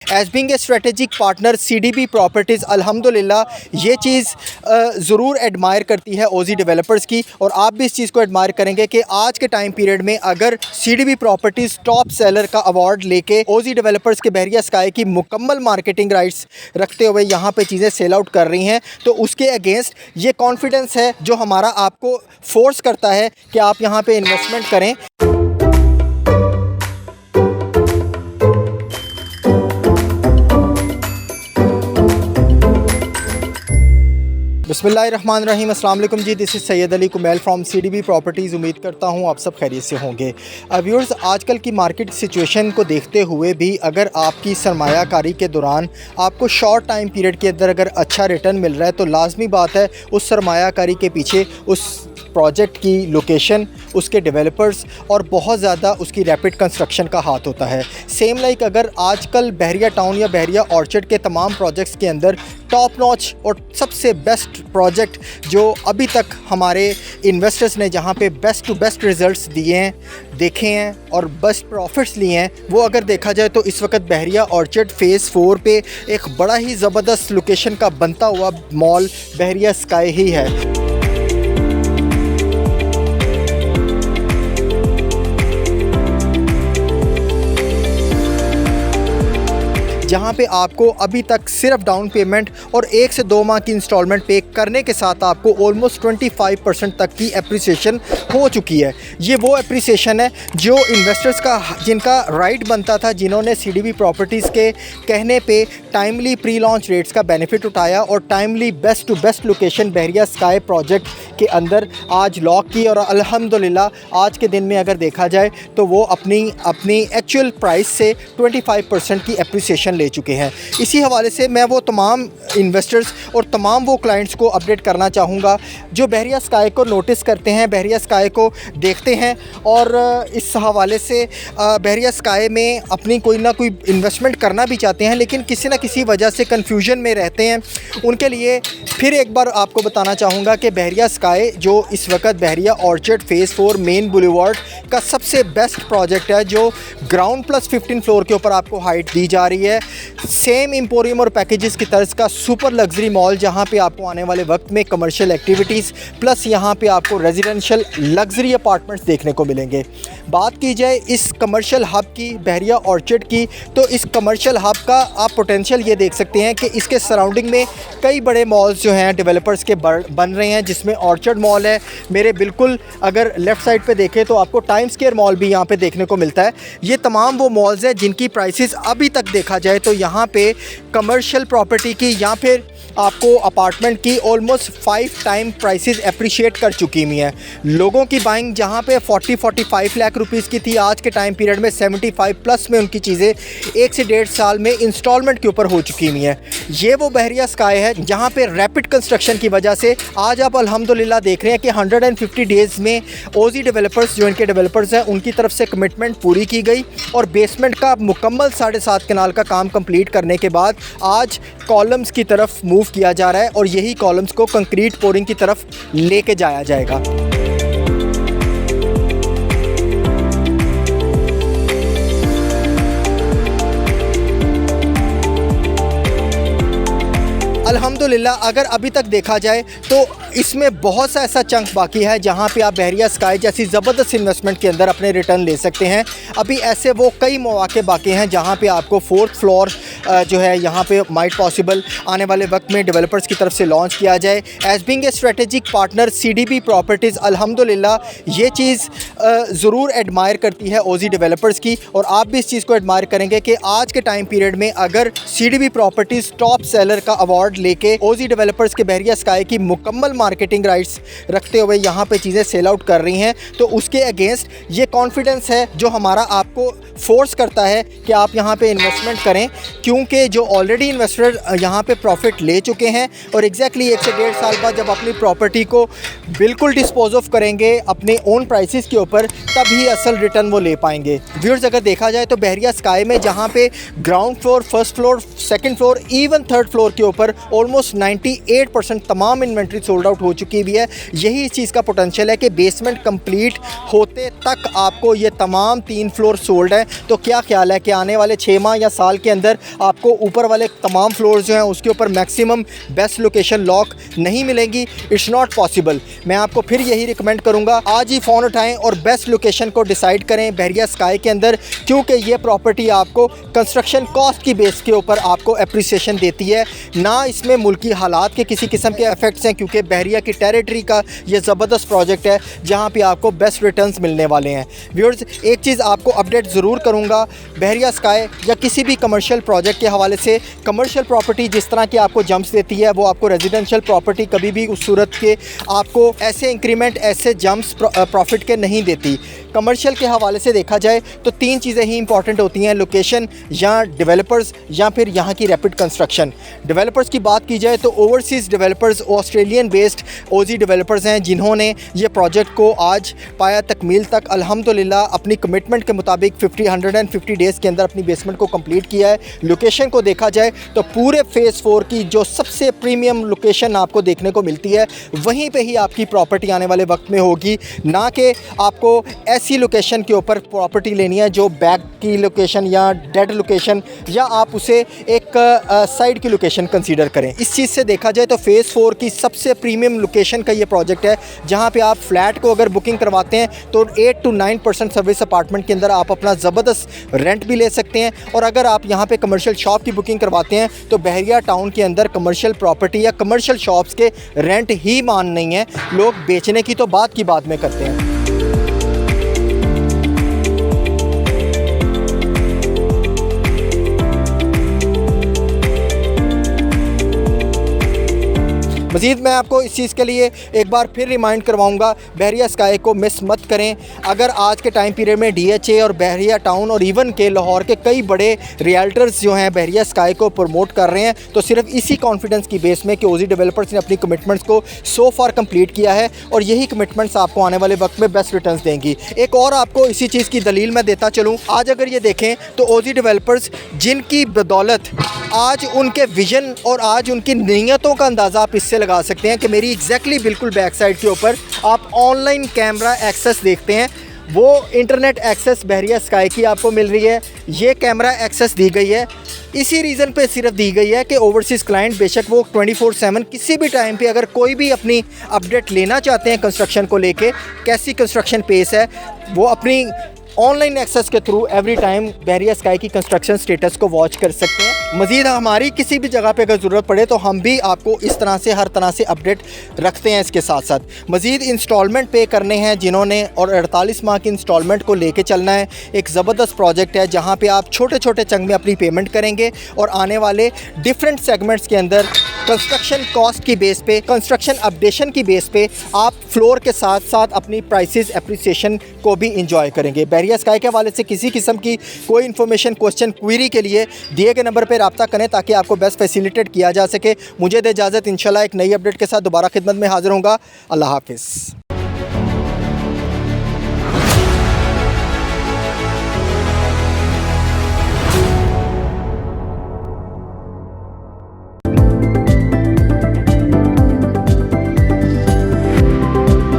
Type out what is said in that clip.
As being a strategic partner CDB properties अल्हम्दुलिल्लाह ये चीज़ ज़रूर एडमायर करती है ओजी डेवलपर्स की, और आप भी इस चीज़ को एडमायर करेंगे कि आज के टाइम पीरियड में अगर CDB प्रॉपर्टीज़ टॉप सेलर का अवार्ड लेके ओजी डेवलपर्स के बहरिया स्काई की मुकम्मल मार्केटिंग राइट्स रखते हुए यहाँ पे चीज़ें सेल आउट कर रही हैं, तो उसके अगेंस्ट ये कॉन्फिडेंस है जो हमारा आपको फोर्स करता है कि आप यहाँ पे इन्वेस्टमेंट करें। बिस्मिल्लाहिर्रहमानिर्रहीम, अस्सलाम वालेकुम जी। This is Syed Ali Kumail from CDB properties. उम्मीद करता हूँ आप सब खैरियत से होंगे। व्यूअर्स, आजकल की मार्केट सिचुएशन को देखते हुए भी अगर आपकी सरमायाकारी के दौरान आपको शॉर्ट टाइम पीरियड के अंदर अगर अच्छा रिटर्न मिल रहा है तो लाजमी बात है उस सरमायाकारी के पीछे उस प्रोजेक्ट की लोकेशन, उसके डेवलपर्स और बहुत ज़्यादा उसकी रैपिड कंस्ट्रक्शन का हाथ होता है। सेम लाइक अगर आजकल बहरिया टाउन या बहरिया ऑर्चर्ड के तमाम प्रोजेक्ट्स के अंदर टॉप नॉच और सबसे बेस्ट प्रोजेक्ट जो अभी तक हमारे इन्वेस्टर्स ने जहाँ पे बेस्ट टू बेस्ट रिज़ल्ट्स दिए हैं, देखे हैं और बेस्ट प्रॉफिट्स लिए हैं, वो अगर देखा जाए तो इस वक्त बहरिया ऑर्चर्ड फ़ेज़ 4 पे एक बड़ा ही ज़बरदस्त लोकेशन का बनता हुआ मॉल बहरिया स्काई ही है। जहाँ पे आपको अभी तक सिर्फ डाउन पेमेंट और 1 से 2 माह की इंस्टॉलमेंट पे करने के साथ आपको ऑलमोस्ट 25% तक की एप्रिसिएशन हो चुकी है। ये वो एप्रिसिएशन है जो इन्वेस्टर्स का जिनका राइट बनता था, जिन्होंने CDB प्रॉपर्टीज़ के कहने पे टाइमली प्री लॉन्च रेट्स का बेनिफिट उठाया और timely best to best location Bahria sky project के अंदर आज लॉक की, और अल्हम्दुलिल्लाह आज के दिन में अगर देखा जाए तो वो अपनी एक्चुअल प्राइस से 25% की एप्रिसिएशन ले चुके हैं। इसी हवाले से मैं वो तमाम इन्वेस्टर्स और तमाम वो क्लाइंट्स को अपडेट करना चाहूँगा जो बहरिया स्काई को नोटिस करते हैं, बहरिया स्काई को देखते हैं और इस हवाले से बहरिया स्काई में अपनी कोई ना कोई इन्वेस्टमेंट करना भी चाहते हैं लेकिन किसी ना किसी वजह से कन्फ्यूजन में रहते हैं। उनके लिए फिर एक बार आपको बताना चाहूँगा कि बहरिया स्काई जो इस वक्त बहरिया ऑर्चर्ड फ़ेज़ 4 मेन बुलेवार्ड का सबसे बेस्ट प्रोजेक्ट है, जो ग्राउंड प्लस 15 फ्लोर के ऊपर आपको हाइट दी जा रही है। सेम एम्पोरियम और पैकेजेस की तर्ज का सुपर लग्जरी मॉल, जहां पे आपको आने वाले वक्त में कमर्शियल एक्टिविटीज़ प्लस यहां पे आपको रेजिडेंशियल लग्जरी अपार्टमेंट्स देखने को मिलेंगे। बात की जाए इस कमर्शियल हब की, बहरिया ऑर्चर्ड की, तो इस कमर्शियल हब का आप पोटेंशियल ये देख सकते हैं कि इसके सराउंडिंग में कई बड़े मॉल्स जो हैं डेवलपर्स के बन रहे हैं, जिसमें ऑर्चर्ड मॉल है। मेरे बिल्कुल अगर लेफ़्ट साइड पे देखें तो आपको टाइम स्क्वायर मॉल भी यहाँ पे देखने को मिलता है। ये तमाम वो मॉल्स हैं जिनकी प्राइसेस अभी तक देखा जाए तो यहाँ पे कमर्शियल प्रॉपर्टी की या फिर आपको अपार्टमेंट की ऑलमोस्ट 5 टाइम प्राइसेस एप्रिशिएट कर चुकी हुई हैं। लोगों की बाइंग जहाँ पे 40-45 लाख रुपीस की थी, आज के टाइम पीरियड में 75 प्लस में उनकी चीज़ें 1 से 1.5 साल में इंस्टॉलमेंट के ऊपर हो चुकी हुई हैं। ये वो बहरिया स्काई है जहाँ पे रैपिड कंस्ट्रक्शन की वजह से आज आप अल्हम्दुलिल्लाह देख रहे हैं कि 150 डेज़ में ओजी डेवलपर्स जो इनके डेवलपर्स हैं उनकी तरफ से कमिटमेंट पूरी की गई और बेसमेंट का मुकम्मल 7.5 कनाल का काम कंप्लीट करने के बाद आज कॉलम्स की तरफ मूव किया जा रहा है और यही कॉलम्स को कंक्रीट पोरिंग की तरफ लेके जाया जाएगा। अल्हम्दुलिल्लाह अगर अभी तक देखा जाए तो इसमें बहुत सा ऐसा चंक बाकी है जहां पे आप बहरिया स्काई जैसी ज़बरदस्त इन्वेस्टमेंट के अंदर अपने रिटर्न ले सकते हैं। अभी ऐसे वो कई मौके बाकी हैं जहां पे आपको 4th फ्लोर जो है यहाँ पे माइट पॉसिबल आने वाले वक्त में डेवलपर्स की तरफ से लॉन्च किया जाए। As being a strategic partner CDB properties अल्हम्दुलिल्लाह ये चीज़ ज़रूर एडमायर करती है ओजी डेवलपर्स की, और आप भी इस चीज़ को एडमायर करेंगे कि आज के टाइम पीरियड में अगर CDB प्रॉपर्टीज़ टॉप सेलर का अवार्ड लेके ओजी डेवलपर्स के बहरिया स्काई की मुकम्मल मार्केटिंग राइट्स रखते हुए यहाँ पे चीज़ें सेल आउट कर रही हैं, तो उसके अगेंस्ट ये कॉन्फिडेंस है जो हमारा आपको फोर्स करता है कि आप यहाँ पे इन्वेस्टमेंट करें, क्योंकि जो ऑलरेडी इन्वेस्टर यहाँ पे प्रॉफिट ले चुके हैं और एग्जैक्टली 1 से 1.5 साल बाद जब अपनी प्रॉपर्टी को बिल्कुल डिस्पोज ऑफ करेंगे अपने ओन प्राइसेस के ऊपर, तभी असल रिटर्न वो ले पाएंगे। व्यूअर्स, अगर देखा जाए तो बहरिया स्काई में जहाँ पे ground floor, first floor, second floor, even third floor के ऊपर ऑलमोस्ट 98% तमाम इन्वेंट्री सोल्ड आउट हो चुकी भी है। यही इस चीज़ का पोटेंशियल है कि बेसमेंट कंप्लीट होते तक आपको ये तमाम 3 फ्लोर सोल्ड हैं। तो क्या ख्याल है कि आने वाले 6 माह या साल के अंदर आपको ऊपर वाले तमाम फ्लोर जो हैं उसके ऊपर मैक्सिमम बेस्ट लोकेशन लॉक नहीं मिलेंगी। It's not possible. मैं आपको फिर यही रिकमेंड करूँगा, आज ही फ़ोन उठाएँ और बेस्ट लोकेशन को डिसाइड करें बहरिया स्काई के अंदर, क्योंकि ये प्रॉपर्टी आपको कंस्ट्रक्शन कॉस्ट की बेस के ऊपर आपको एप्रिसिएशन देती है, ना इसमें मुल्की हालात के किसी किस्म के इफेक्ट्स हैं, क्योंकि बहरिया की टेरिटरी का ये ज़बरदस्त प्रोजेक्ट है जहाँ पे आपको बेस्ट रिटर्न्स मिलने वाले हैं। व्यूअर्स, एक चीज़ आपको अपडेट ज़रूर करूँगा, बहरिया स्काई या किसी भी कमर्शियल प्रोजेक्ट के हवाले से, कमर्शियल प्रॉपर्टी जिस तरह की आपको जंप्स देती है वो आपको रेजिडेंशियल प्रॉपर्टी कभी भी उस सूरत के आपको ऐसे इंक्रीमेंट, ऐसे जंप्स प्रॉफिट के नहीं देती। कमर्शियल के हवाले से देखा जाए तो 3 चीज़ें ही इंपॉर्टेंट होती हैं, लोकेशन या डेवलपर्स या फिर यहाँ की रैपिड कंस्ट्रक्शन। डेवलपर्स की बात की जाए तो ओवरसीज़ डेवलपर्स ऑस्ट्रेलियन बेस्ड ओजी डेवलपर्स हैं जिन्होंने ये प्रोजेक्ट को आज पाया तकमील तक अल्हम्दुलिल्लाह अपनी कमिटमेंट के मुताबिक 150 डेज़ के अंदर अपनी बेसमेंट को कंप्लीट किया है। लोकेशन को देखा जाए तो पूरे फ़ेज़ 4 की जो सबसे प्रीमियम लोकेशन आपको देखने को मिलती है वहीं पे ही आपकी प्रॉपर्टी आने वाले वक्त में होगी, ना कि आपको ऐसी लोकेशन के ऊपर प्रॉपर्टी लेनी है जो बैक की लोकेशन या डेड लोकेशन या आप उसे एक साइड की लोकेशन कंसीडर करें। इस चीज़ से देखा जाए तो फ़ेज़ 4 की सबसे प्रीमियम लोकेशन का ये प्रोजेक्ट है जहाँ पे आप फ्लैट को अगर बुकिंग करवाते हैं तो 8 to 9% सर्विस अपार्टमेंट के अंदर आप अपना ज़बरदस्त रेंट भी ले सकते हैं, और अगर आप यहाँ पे कमर्शियल शॉप की बुकिंग करवाते हैं तो बहरिया टाउन के अंदर कमर्शियल प्रॉपर्टी या कमर्शियल शॉप्स के रेंट ही मान नहीं है, लोग बेचने की तो बात की बात में करते हैं। मज़ीद मैं आपको इस चीज़ के लिए एक बार फिर रिमाइंड करवाऊंगा, बहरिया स्काई को मिस मत करें। अगर आज के टाइम पीरियड में DHA और बहरिया टाउन और इवन के लाहौर के कई बड़े रियल्टर्स जो हैं बहरिया स्काई को प्रमोट कर रहे हैं तो सिर्फ इसी कॉन्फिडेंस की बेस में कि ओजी डेवलपर्स ने अपनी कमिटमेंट्स को सो फार कंप्लीट किया है और यही कमिटमेंट्स आपको आने वाले वक्त में बेस्ट रिटर्न्स देंगी। एक और आपको इसी चीज़ की दलील मैं देता चलूँ, आज अगर ये देखें तो ओजी डेवलपर्स जिनकी बदौलत आज उनके विजन और आज उनकी नीयतों का अंदाज़ा आप इससे लगा सकते हैं कि मेरी एग्जैक्टली बिल्कुल बैक साइड के ऊपर आप ऑनलाइन कैमरा एक्सेस देखते हैं, वो इंटरनेट एक्सेस बहरिया स्काई की आपको मिल रही है। ये कैमरा एक्सेस दी गई है इसी रीज़न पे सिर्फ दी गई है कि ओवरसीज़ क्लाइंट बेशक वो 24/7 किसी भी टाइम पे अगर कोई भी अपनी अपडेट लेना चाहते हैं कंस्ट्रक्शन को लेके, कैसी कंस्ट्रक्शन पेस है, वो अपनी ऑनलाइन एक्सेस के थ्रू एवरी टाइम बहरिया स्काई की कंस्ट्रक्शन स्टेटस को वॉच कर सकते हैं। मज़ीद हमारी किसी भी जगह पे अगर ज़रूरत पड़े तो हम भी आपको इस तरह से हर तरह से अपडेट रखते हैं। इसके साथ साथ मज़ीद इंस्टॉलमेंट पे करने हैं जिन्होंने, और 48 माह की इंस्टॉलमेंट को लेके चलना है। एक ज़बरदस्त प्रोजेक्ट है जहाँ पे आप छोटे छोटे चंक में अपनी पेमेंट करेंगे और आने वाले डिफरेंट सेगमेंट्स के अंदर कंस्ट्रक्शन कॉस्ट की बेस पे, कंस्ट्रक्शन अपडेशन की बेस पे आप फ्लोर के साथ साथ अपनी प्राइसेस एप्रिसिएशन को भी इंजॉय करेंगे। बहरिया स्काई के हवाले से किसी किस्म की कोई इन्फॉर्मेशन, क्वेश्चन, क्वेरी के लिए दिए गए नंबर पर रब्ता करें ताकि आपको बेस्ट फैसिलिटेट किया जा सके। मुझे दे इजाज़त, इंशाल्लाह एक नई अपडेट के साथ दोबारा खिदमत में हाज़िर होऊंगा। अल्लाह हाफिज़।